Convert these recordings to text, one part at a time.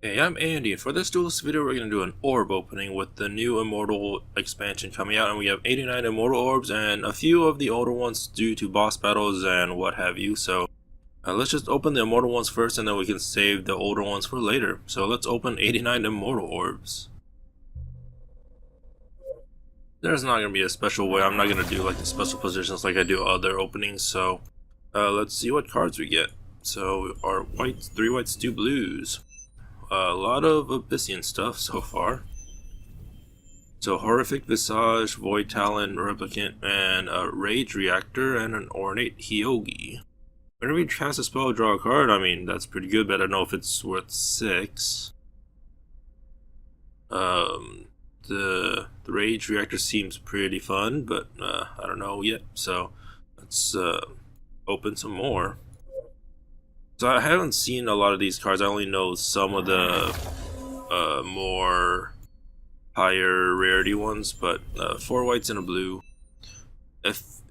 Hey, I'm Andy, and for this Duelyst video we're going to do an orb opening with the new Immortal expansion coming out, and we have 89 Immortal Orbs and a few of the older ones due to boss battles and what have you, so let's just open the Immortal ones first and then we can save the older ones for later. So let's open 89 Immortal Orbs. There's not going to be a special way, I'm not going to do like the special positions like I do other openings, so let's see what cards we get. So our whites, 3 whites, 2 blues. A lot of Abyssian stuff so far. So Horrific Visage, Void Talon, Replicant, and a Rage Reactor, and an Ornate Hyogi. Whenever you cast a spell, draw a card. I mean, that's pretty good, but I don't know if it's worth 6. The Rage Reactor seems pretty fun, but I don't know yet. So let's open some more. So I haven't seen a lot of these cards. I only know some of the more higher rarity ones, but 4 whites and a blue.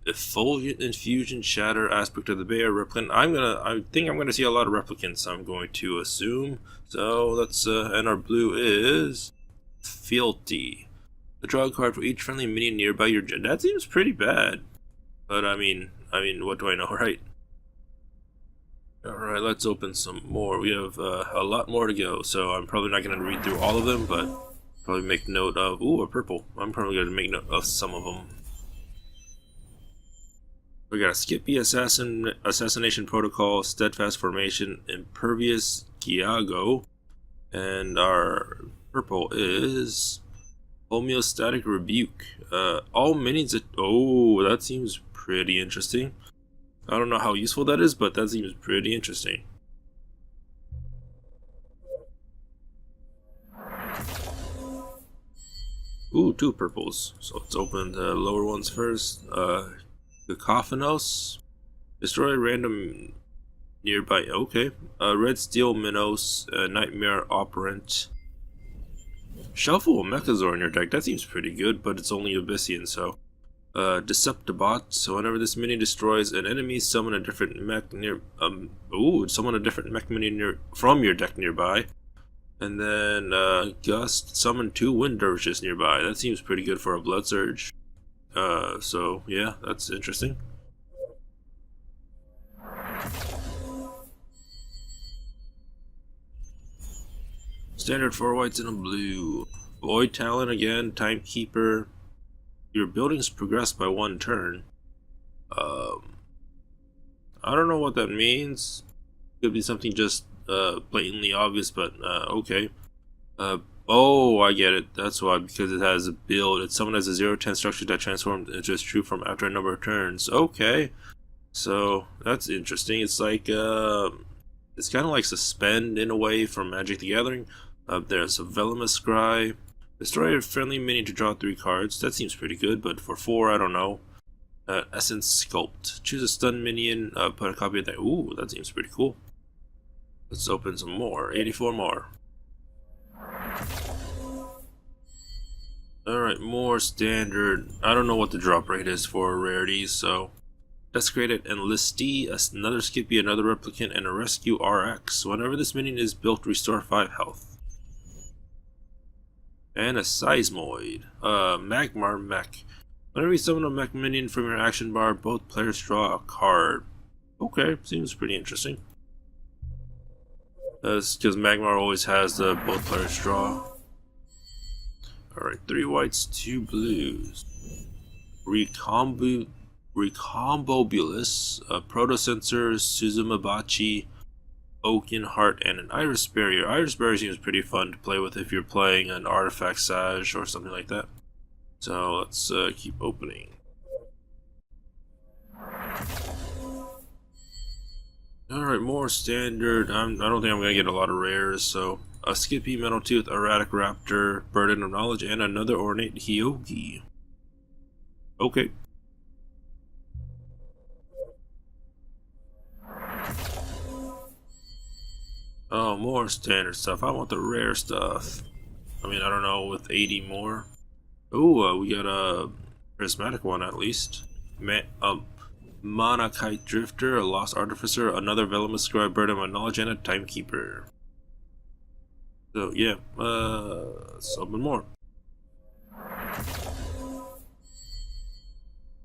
Effulgent Infusion, Shatter, Aspect of the Bear, Replicant. I think I'm gonna see a lot of replicants, I'm going to assume. So let's and our blue is Fealty. Draw a card for each friendly minion nearby your gen. That seems pretty bad. But I mean, what do I know, right? Alright, let's open some more. We have a lot more to go, so I'm probably not going to read through all of them, but probably make note of... Ooh, a purple. I'm probably going to make note of some of them. We got a Skippy Assassination Protocol, Steadfast Formation, Impervious Giago, and our purple is Homeostatic Rebuke. All minions... Oh, that seems pretty interesting. I don't know how useful that is, but that seems pretty interesting. Ooh, 2 purples. So let's open the lower ones first. Cacophonos. Destroy random nearby. Okay. Red Steel Minos. Nightmare Operant. Shuffle a Mechazor in your deck. That seems pretty good, but it's only Abyssian, so... Deceptibot. So whenever this mini destroys an enemy, summon a different mech near summon a different mech mini from your deck nearby. And then Gust, summon 2 Wind Dervishes nearby. That seems pretty good for a Blood Surge. So yeah, that's interesting. Standard 4 whites and a blue. Void Talon again, Timekeeper. Your buildings progress by 1 turn. I don't know what that means. Could be something just blatantly obvious, but okay. Oh, I get it. That's why, because it has a build. It's someone has a 0/10 structure that transforms into a true from after a number of turns. Okay, so that's interesting. It's like it's kind of like Suspend in a way from Magic the Gathering. There's a Venomous Scry. Destroy a friendly minion to draw 3 cards. That seems pretty good, but for 4, I don't know. Essence Sculpt. Choose a stun minion, put a copy of that. Ooh, that seems pretty cool. Let's open some more. 84 more. Alright, more standard. I don't know what the drop rate is for rarities, so... Desecrated Enlistee, another Skippy, another Replicant, and a Rescue RX. Whenever this minion is built, restore 5 health. And a Seismoid. Magmar Mech. Whenever you summon a mech minion from your action bar, both players draw a card. Okay, seems pretty interesting. That's because Magmar always has the both players draw. Alright, 3 whites, 2 blues. Recombobulus, Protosensor, Suzumabachi, Oaken Heart, and an Iris Barrier. Iris Barrier seems pretty fun to play with if you're playing an Artifact Sage or something like that. So let's keep opening. Alright, more standard. I don't think I'm going to get a lot of rares, so... A Skippy, Metal Tooth, Erratic Raptor, Burden of Knowledge, and another Ornate Hyogi. Okay. Oh, more standard stuff. I want the rare stuff. I mean, I don't know, with 80 more. Ooh, we got a prismatic one at least. Monokite Drifter, a Lost Artificer, another Venomous Scribe, Burden of Knowledge, and a Timekeeper. So yeah, let's open more.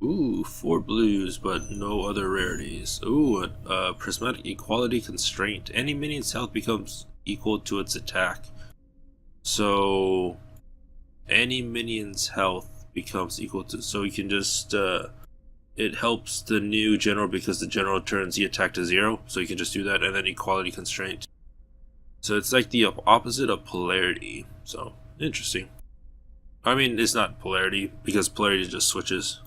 Ooh, 4 blues, but no other rarities. Ooh, a prismatic equality constraint. Any minion's health becomes equal to its attack. So any minion's health becomes equal to, so you can just it helps the new general because the general turns the attack to 0, so you can just do that, and then equality constraint. So it's like the opposite of polarity. So interesting. I mean, it's not polarity because polarity just switches.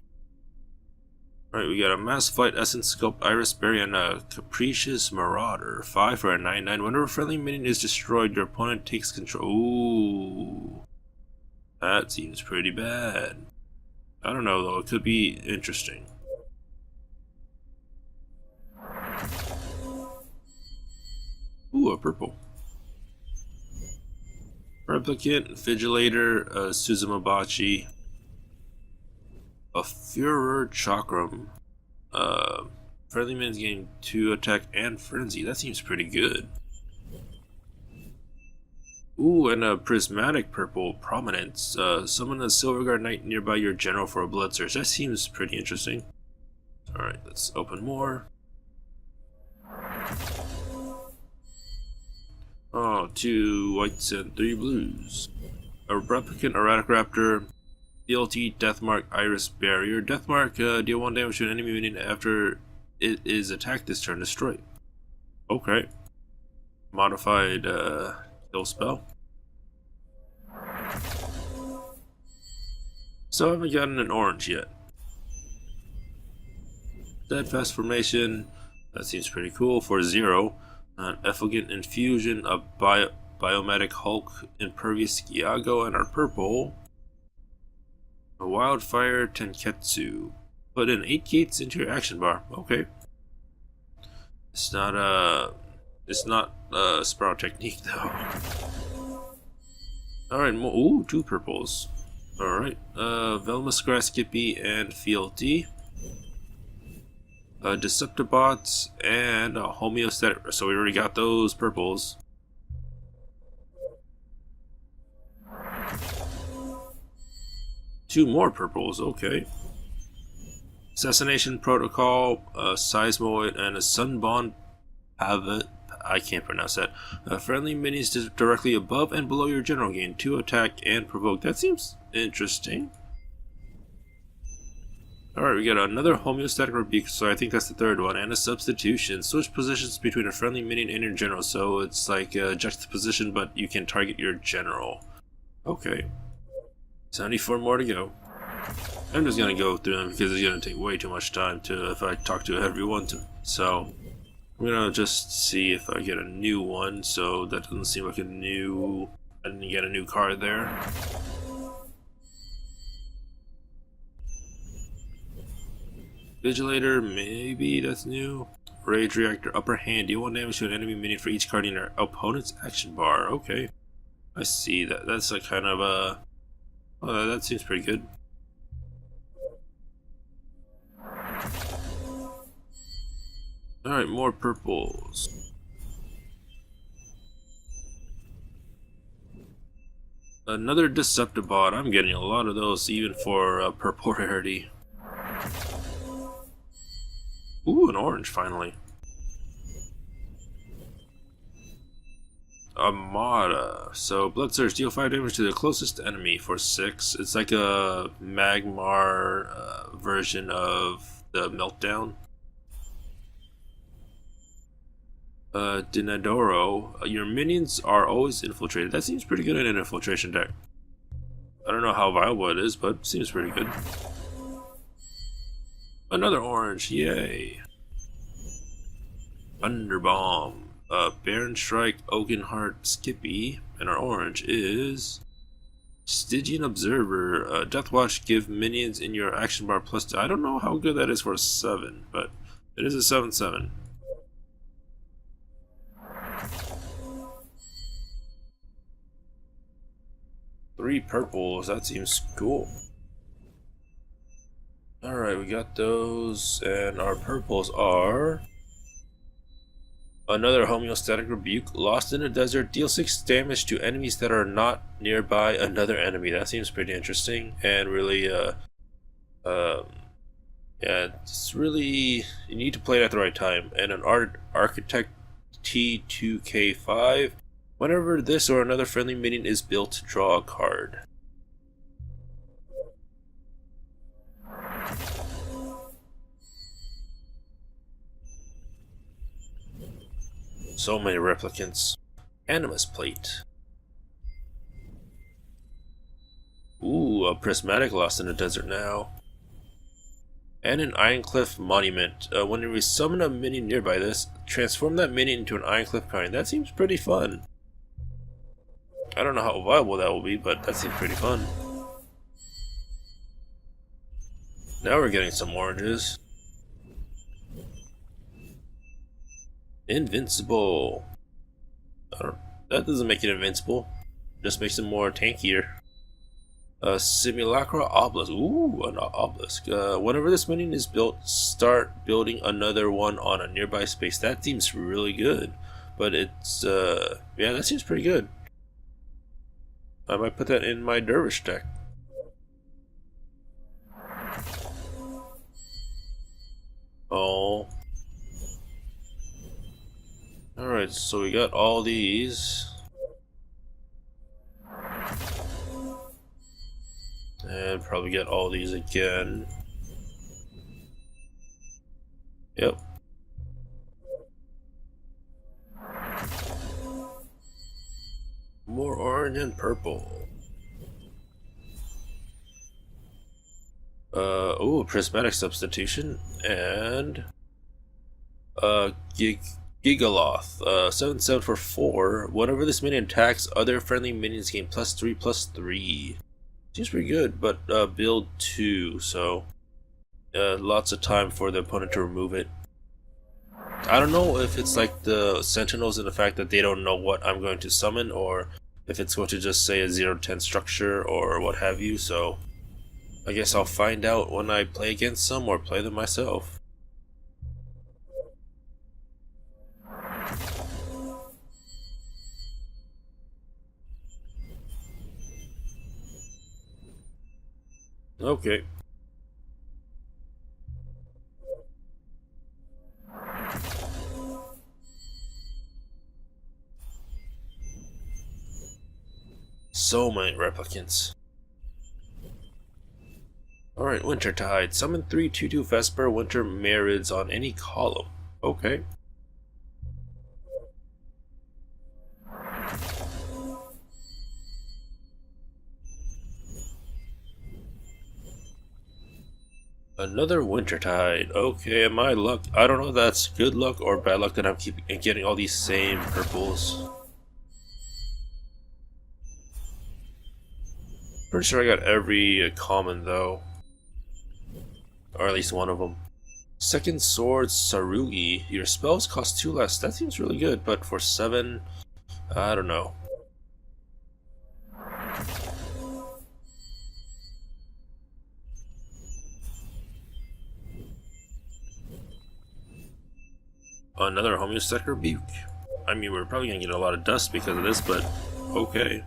Alright, we got a Mass Flight Essence Sculpt Iris Berry and a Capricious Marauder. 5 for a 9/9. Whenever a friendly minion is destroyed, your opponent takes control. Ooh. That seems pretty bad. I don't know though, it could be interesting. Ooh, a purple. Replicant, Vigilator, Suzumabachi, a Furor Chakram. Friendly minions gain 2 attack and frenzy. That seems pretty good. Ooh, and a prismatic purple Prominence. Summon a Silverguard Knight nearby your general for a Blood Surge. That seems pretty interesting. Alright, let's open more. Oh, 2 whites and 3 blues. A Replicant Erratic Raptor, DLT, Deathmark, Iris Barrier. Deathmark, deal 1 damage to an enemy minion after it is attacked this turn, destroyed. Okay. Modified, kill spell. So I haven't gotten an orange yet. Steadfast Formation, that seems pretty cool for 0. An Effulgent Infusion, a Biomatic Hulk, Impervious Iago, and our purple. A Wildfire Tenketsu. Put in 8 gates into your action bar. Okay. It's not a Sprout Technique though. Alright, ooh, 2 purples. Alright, Velma Skippy and Fealty. Deceptibots and a Homeostatic. So we already got those purples. Two more purples, okay. Assassination Protocol, a Seismoid, and a Sunbond Pavet. I can't pronounce that. Friendly minions directly above and below your general gain 2 attack and provoke. That seems interesting. Alright, we got another Homeostatic Rebuke, so I think that's the 3rd one, and a Substitution. Switch positions between a friendly minion and your general, so it's like a juxtaposition, but you can target your general. Okay. 74 more to go. I'm just gonna go through them because it's gonna take way too much time to if I talk to everyone. So I'm gonna just see if I get a new one. So that doesn't seem like a new. I didn't get a new card there. Vigilator, maybe that's new. Rage Reactor, Upper Hand. Deal 1 damage to an enemy minion for each card in your opponent's action bar. Okay, I see that. That's a kind of a. Oh, that seems pretty good. Alright, more purples. Another Deceptibot. I'm getting a lot of those even for purple rarity. Ooh, an orange finally. Armada. So Blood Surge, deal 5 damage to the closest enemy for 6. It's like a Magmar version of the Meltdown. Dinadoro, your minions are always infiltrated. That seems pretty good in an infiltration deck. I don't know how viable it is, but it seems pretty good. Another orange, yay! Thunderbomb. Baron Strike, Oakenheart, Skippy, and our orange is Stygian Observer. Deathwatch, give minions in your action bar +2. I don't know how good that is for a 7, but it is a 7/7. Three purples, that seems cool. Alright, we got those, and our purples are Another homeostatic rebuke. Lost in the desert. Deal 6 damage to enemies that are not nearby another enemy. That seems pretty interesting and really um yeah, it's really, you need to play it at the right time. And an architect T2K5. Whenever this or another friendly minion is built, draw a card. So many replicants. Animus plate. Ooh, a prismatic lost in the desert now. And an Ironcliff monument. When we summon a minion nearby this, transform that minion into an Ironcliff kind. That seems pretty fun. I don't know how viable that will be, but that seems pretty fun. Now we're getting some oranges. Invincible. That doesn't make it invincible. Just makes it more tankier. Simulacra Obelisk. Ooh, an obelisk. Whenever this minion is built, start building another one on a nearby space. That seems really good. But it's, yeah, that seems pretty good. I might put that in my dervish deck. Oh. Alright, so we got all these. And probably get all these again. Yep. More orange and purple. Oh, prismatic substitution and Gigaloth. 7/7 for 4. Whenever this minion attacks, other friendly minions gain +3/+3. Seems pretty good, but build 2, so lots of time for the opponent to remove it. I don't know if it's like the Sentinels in the fact that they don't know what I'm going to summon, or if it's going to just say a 0-10 structure or what have you, so I guess I'll find out when I play against some or play them myself. Okay. So many replicants. Alright, Wintertide. Summon 3/2/2 Vesper Winter Marids on any column. Okay. Another Wintertide. Okay, my luck. I don't know if that's good luck or bad luck that I'm getting all these same purples. Pretty sure I got every common though. Or at least one of them. Second Sword Sarugi. Your spells cost 2 less. That seems really good, but for 7, I don't know. Another homeostatic rebuke. I mean, we're probably gonna get a lot of dust because of this, but okay.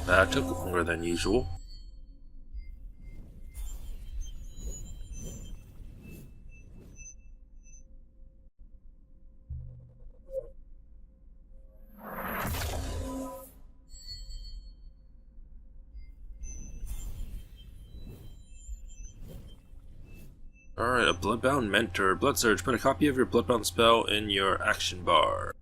That took longer than usual. Alright, a Bloodbound Mentor. Blood Surge. Put a copy of your Bloodbound spell in your action bar.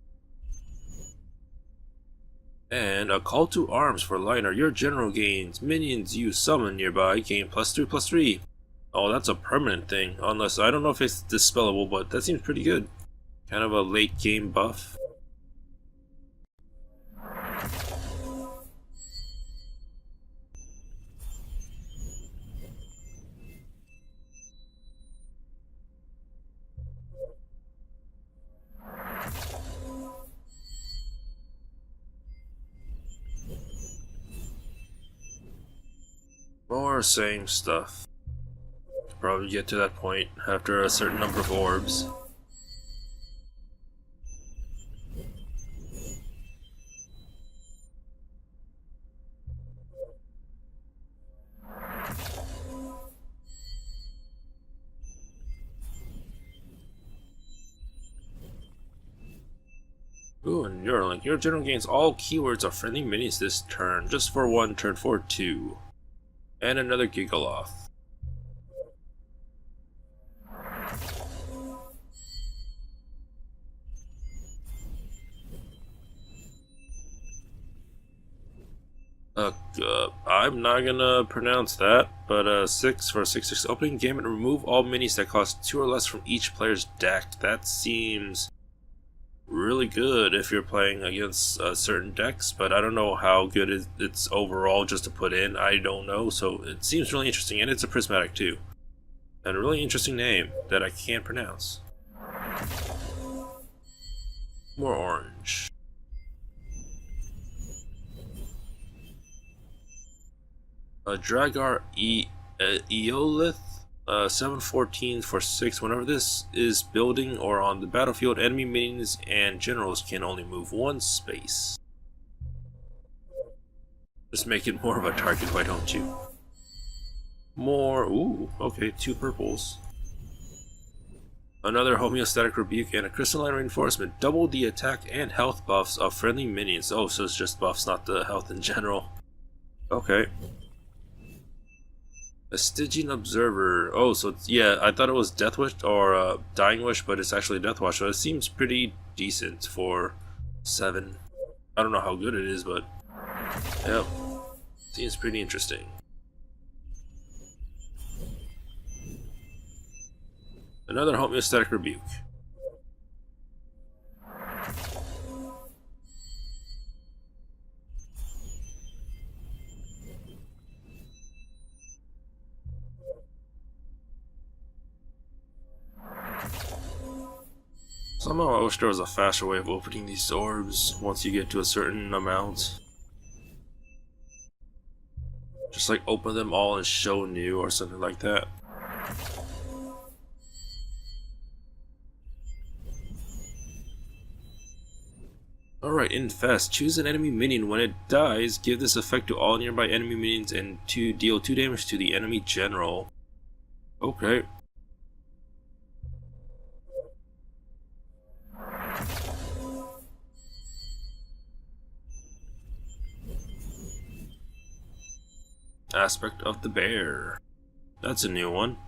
And a Call to Arms for Liner. Your general gains. Minions you summon nearby gain +3/+3. Oh, that's a permanent thing. Unless, I don't know if it's dispellable, but that seems pretty good. Kind of a late game buff. More same stuff. Probably get to that point after a certain number of orbs. Ooh, and Neuralink. Your general gains all keywords of friendly minis this turn, just for 1 turn for 2. And another Gigaloth. I'm not gonna pronounce that, but 6 for a 6/6 opening game and remove all minis that cost 2 or less from each player's deck. That seems really good if you're playing against certain decks, but I don't know how good it's overall just to put in. I don't know, so it seems really interesting, and it's a prismatic too. And a really interesting name that I can't pronounce. More orange. Dragar Eolith, 714 for 6. Whenever this is building or on the battlefield, enemy minions and generals can only move 1 space. Just make it more of a target, why don't you? More, ooh, okay, 2 purples. Another homeostatic rebuke and a crystalline reinforcement. Double the attack and health buffs of friendly minions. Oh, so it's just buffs, not the health in general. Okay. A Stygian Observer. Oh, so it's, yeah, I thought it was Death Wish or Dying Wish, but it's actually Death Watch, so it seems pretty decent for 7. I don't know how good it is, but yeah, seems pretty interesting. Another homeostatic rebuke. Somehow I wish there was a faster way of opening these orbs once you get to a certain amount. Just like open them all and show new or something like that. Alright, Infest. Choose an enemy minion. When it dies, give this effect to all nearby enemy minions and deal 2 damage to the enemy general. Okay. Aspect of the Bear. That's a new one.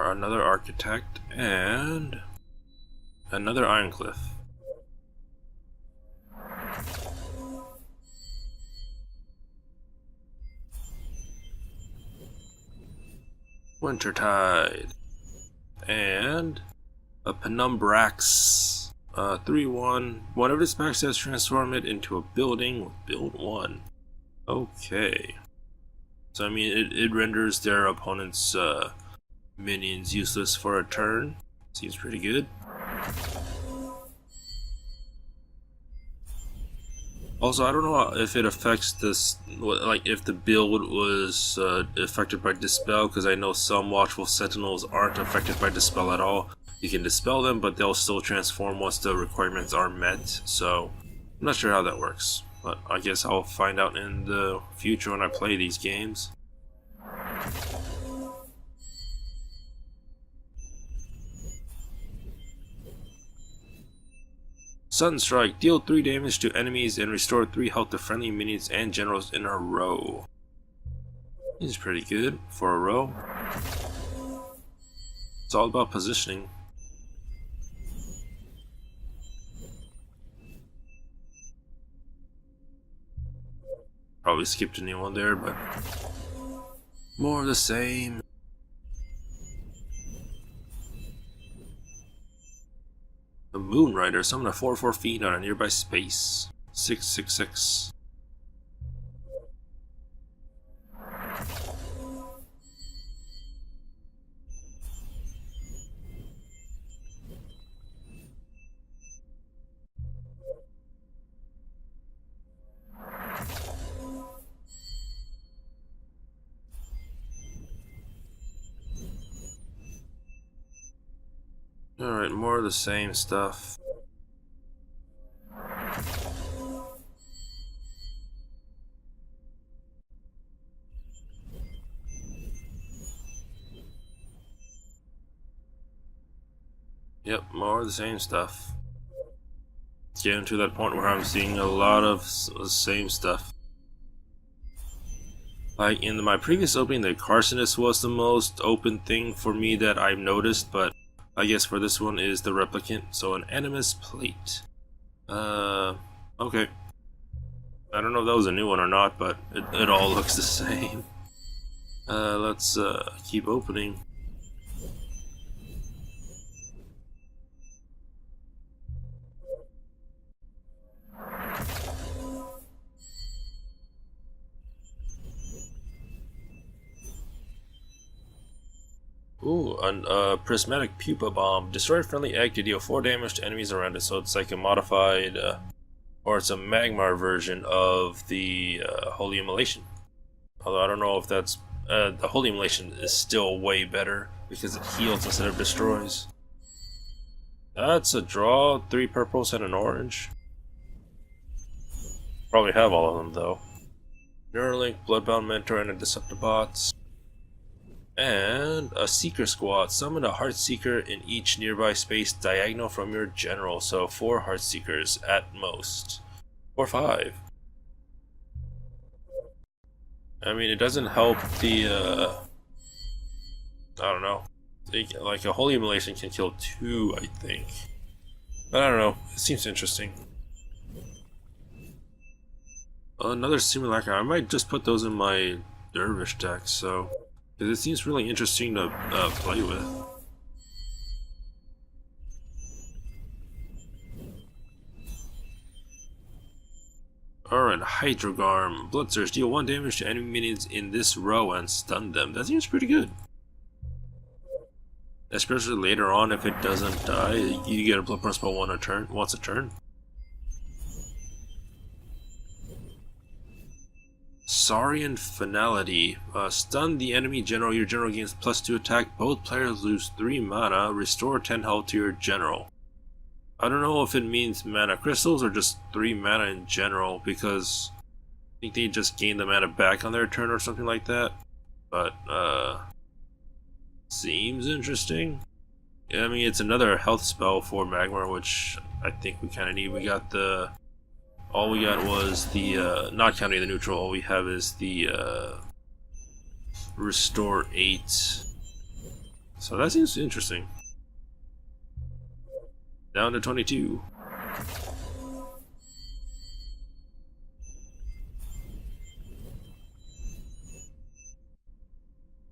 Another Architect and another Ironcliff. Wintertide and a Penumbrax. 3/1. Whenever this max says transform it into a building with build 1. Okay. So I mean it renders their opponent's minions useless for a turn. Seems pretty good. Also, I don't know if it affects this, like if the build was affected by Dispel, because I know some Watchful Sentinels aren't affected by Dispel at all. You can dispel them, but they'll still transform once the requirements are met, so I'm not sure how that works. But I guess I'll find out in the future when I play these games. Sunstrike. Deal 3 damage to enemies and restore 3 health to friendly minions and generals in a row. This is pretty good for a row. It's all about positioning. Probably skipped a new one there, but more of the same. The Moon Rider, summon a 4/4 fiend on a nearby space. 6/6/6. Alright, more of the same stuff. Yep, more of the same stuff. It's getting to that point where I'm seeing a lot of the same stuff. Like in my previous opening, the Carcinus was the most open thing for me that I've noticed, but I guess for this one is the Replicant, so an Animus Plate. Okay. I don't know if that was a new one or not, but it all looks the same. Let's keep opening. Ooh, a prismatic pupa bomb. Destroy a friendly egg to deal 4 damage to enemies around it, so it's like a modified, or it's a Magmar version of the Holy Immolation. Although I don't know if that's, the Holy Immolation is still way better because it heals instead of destroys. That's a draw, 3 purples and an orange. Probably have all of them though. Neuralink, Bloodbound Mentor, and a Deceptibots. And a Seeker Squad. Summon a Heartseeker in each nearby space diagonal from your general. So 4 Heartseekers at most. Or 5. I mean, it doesn't help the, I don't know. Like a Holy Immolation can kill 2, I think. But I don't know. It seems interesting. Another Simulacra. I might just put those in my Dervish deck, so... Because it seems really interesting to play with. Alright, Hydrogarm. Bloodsurge. Deal 1 damage to enemy minions in this row and stun them. That seems pretty good. Especially later on, if it doesn't die, you get a blood burn spell once a turn. Saurian Finality. Stun the enemy general. Your general gains +2 attack. Both players lose 3 mana. Restore 10 health to your general. I don't know if it means mana crystals or just 3 mana in general, because I think they just gain the mana back on their turn or something like that. But, seems interesting. Yeah, I mean, it's another health spell for Magmar, which I think we kind of need. We got the... All we got was the, not counting the neutral, all we have is the, Restore 8. So that seems interesting. Down to 22.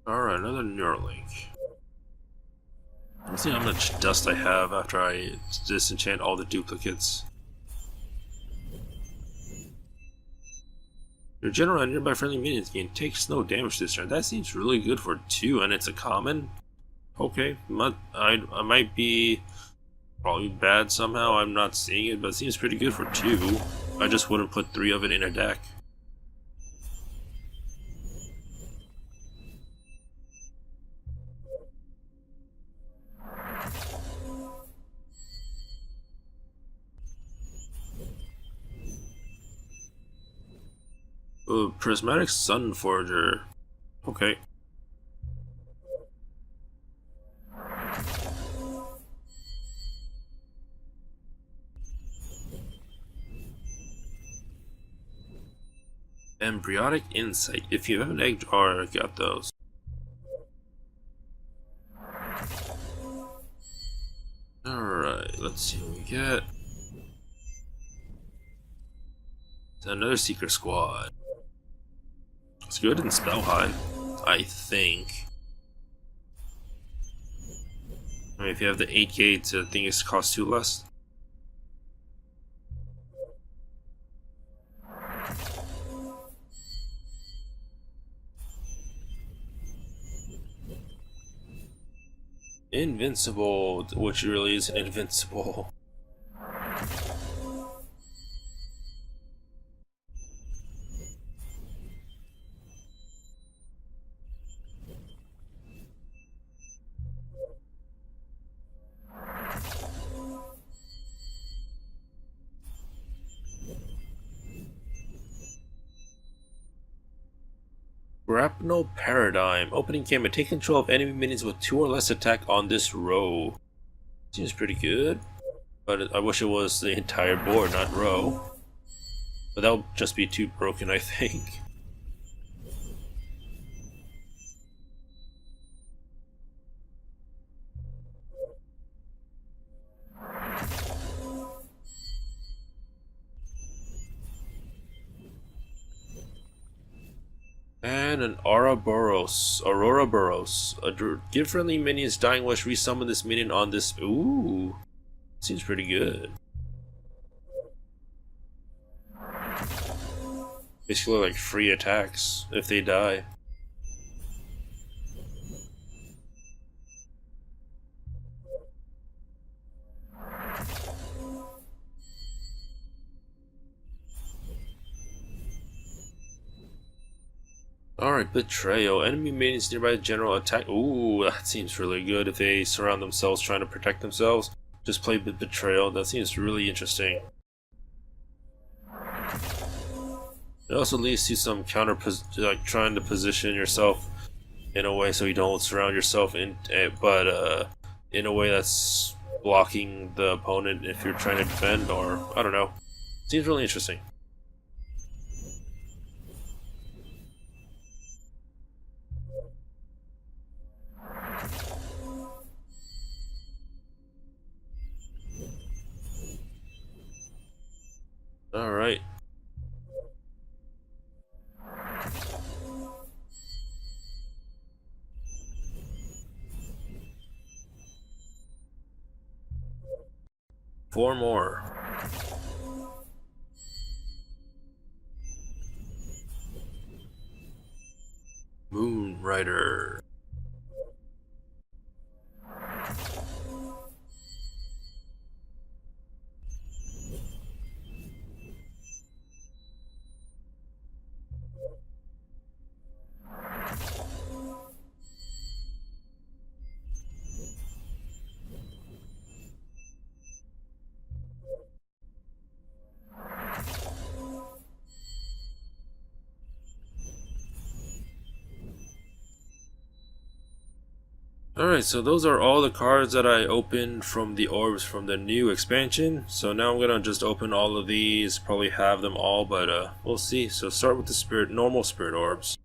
Alright, another Neuralink. Let's see how much dust I have after I disenchant all the duplicates. Your general and nearby friendly minions gain takes no damage this turn. That seems really good for 2, and it's a common. Okay, I might be probably bad somehow. I'm not seeing it, but it seems pretty good for 2. I just wouldn't put 3 of it in a deck. Ooh, Prismatic Sun Forger. Okay. Embryonic Insight. If you have an egg jar, I got those. Alright, let's see what we get. Another Seeker Squad. It's good in Spellheim, I think. I mean, if you have the 8 gates, I think it costs 2 less. Invincible, which really isn't invincible. Grapnel Paradigm. Opening camera. Take control of enemy minions with 2 or less attack on this row. Seems pretty good. But I wish it was the entire board, not row. But that would just be too broken, I think. And an Ouroboros. Give friendly minions Dying Wish, resummon this minion on this. Ooh. Seems pretty good. Basically like free attacks if they die. Alright, Betrayal. Enemy minions nearby the general attack. Ooh, that seems really good if they surround themselves trying to protect themselves. Just play Betrayal. That seems really interesting. It also leads to some like trying to position yourself in a way so you don't surround yourself in, but in a way that's blocking the opponent if you're trying to defend, or I don't know. Seems really interesting. All right. Four more. Moon Rider. Alright, so those are all the cards that I opened from the orbs from the new expansion. So now I'm gonna just open all of these, probably have them all, but we'll see. So start with the normal spirit orbs.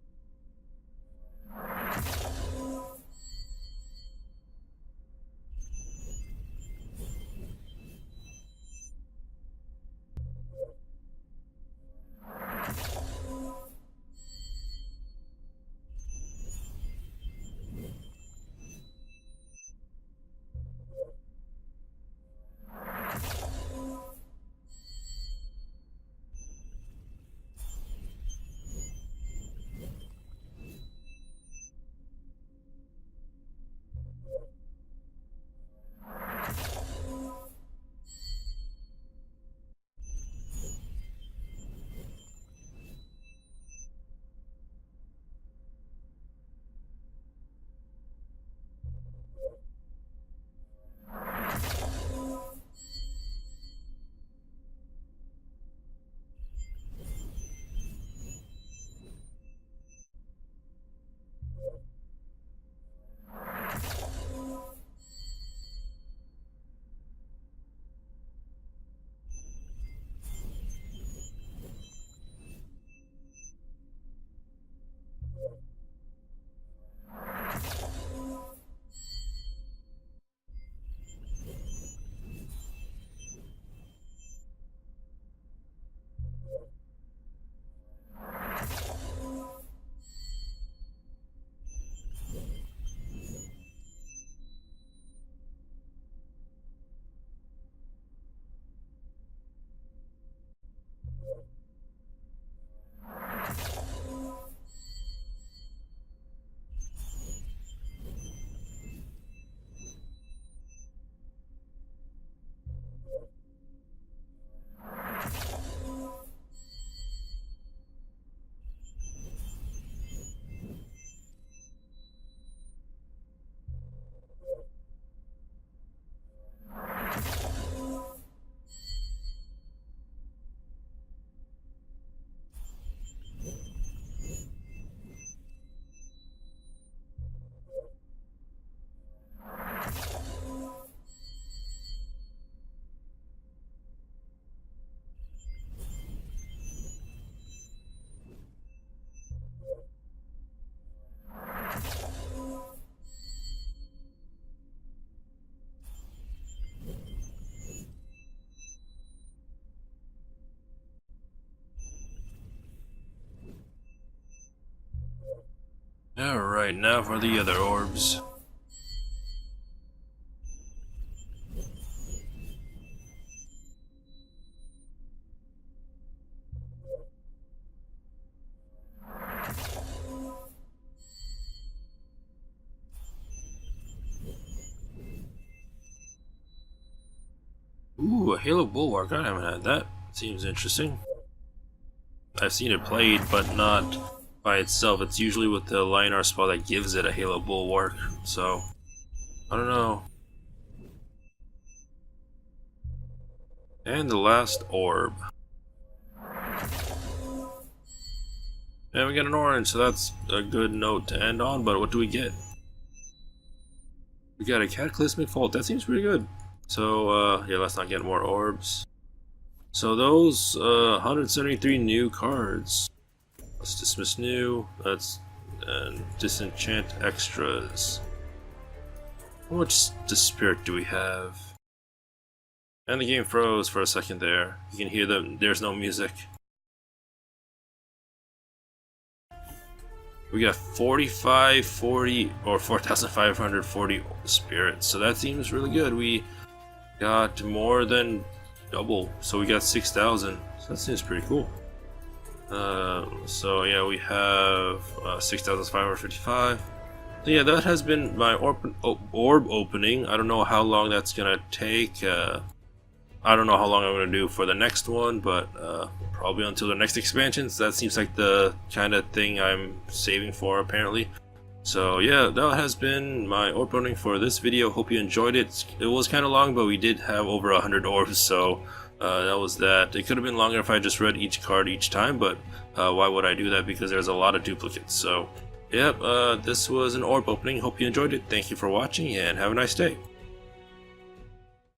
Alright, now for the other orbs. Ooh, a Halo Bulwark. I haven't had that. Seems interesting. I've seen it played, but not by itself. It's usually with the Lion spell that gives it a Halo Bulwark. So, I don't know. And the last orb. And we get an orange, so that's a good note to end on, but what do we get? We got a Cataclysmic Fault. That seems pretty good. So, yeah, let's not get more orbs. So those 173 new cards. Let's dismiss new. Let's disenchant extras. How much Spirit do we have? And the game froze for a second there. You can hear them. There's no music. We got 4540 or 4,540 spirits, so that seems really good. We got more than double, so we got 6,000. So that seems pretty cool. So yeah, we have 6,555. So yeah, that has been my orb opening. I don't know how long that's gonna take. I don't know how long I'm gonna do for the next one, but probably until the next expansions. That seems like the kind of thing I'm saving for, apparently. So yeah, that has been my orb opening for this video. Hope you enjoyed it. It was kind of long, but we did have over 100 orbs, so that was that. It could have been longer if I just read each card each time, but why would I do that? Because there's a lot of duplicates. So yep, this was an orb opening. Hope you enjoyed it. Thank you for watching, and have a nice day.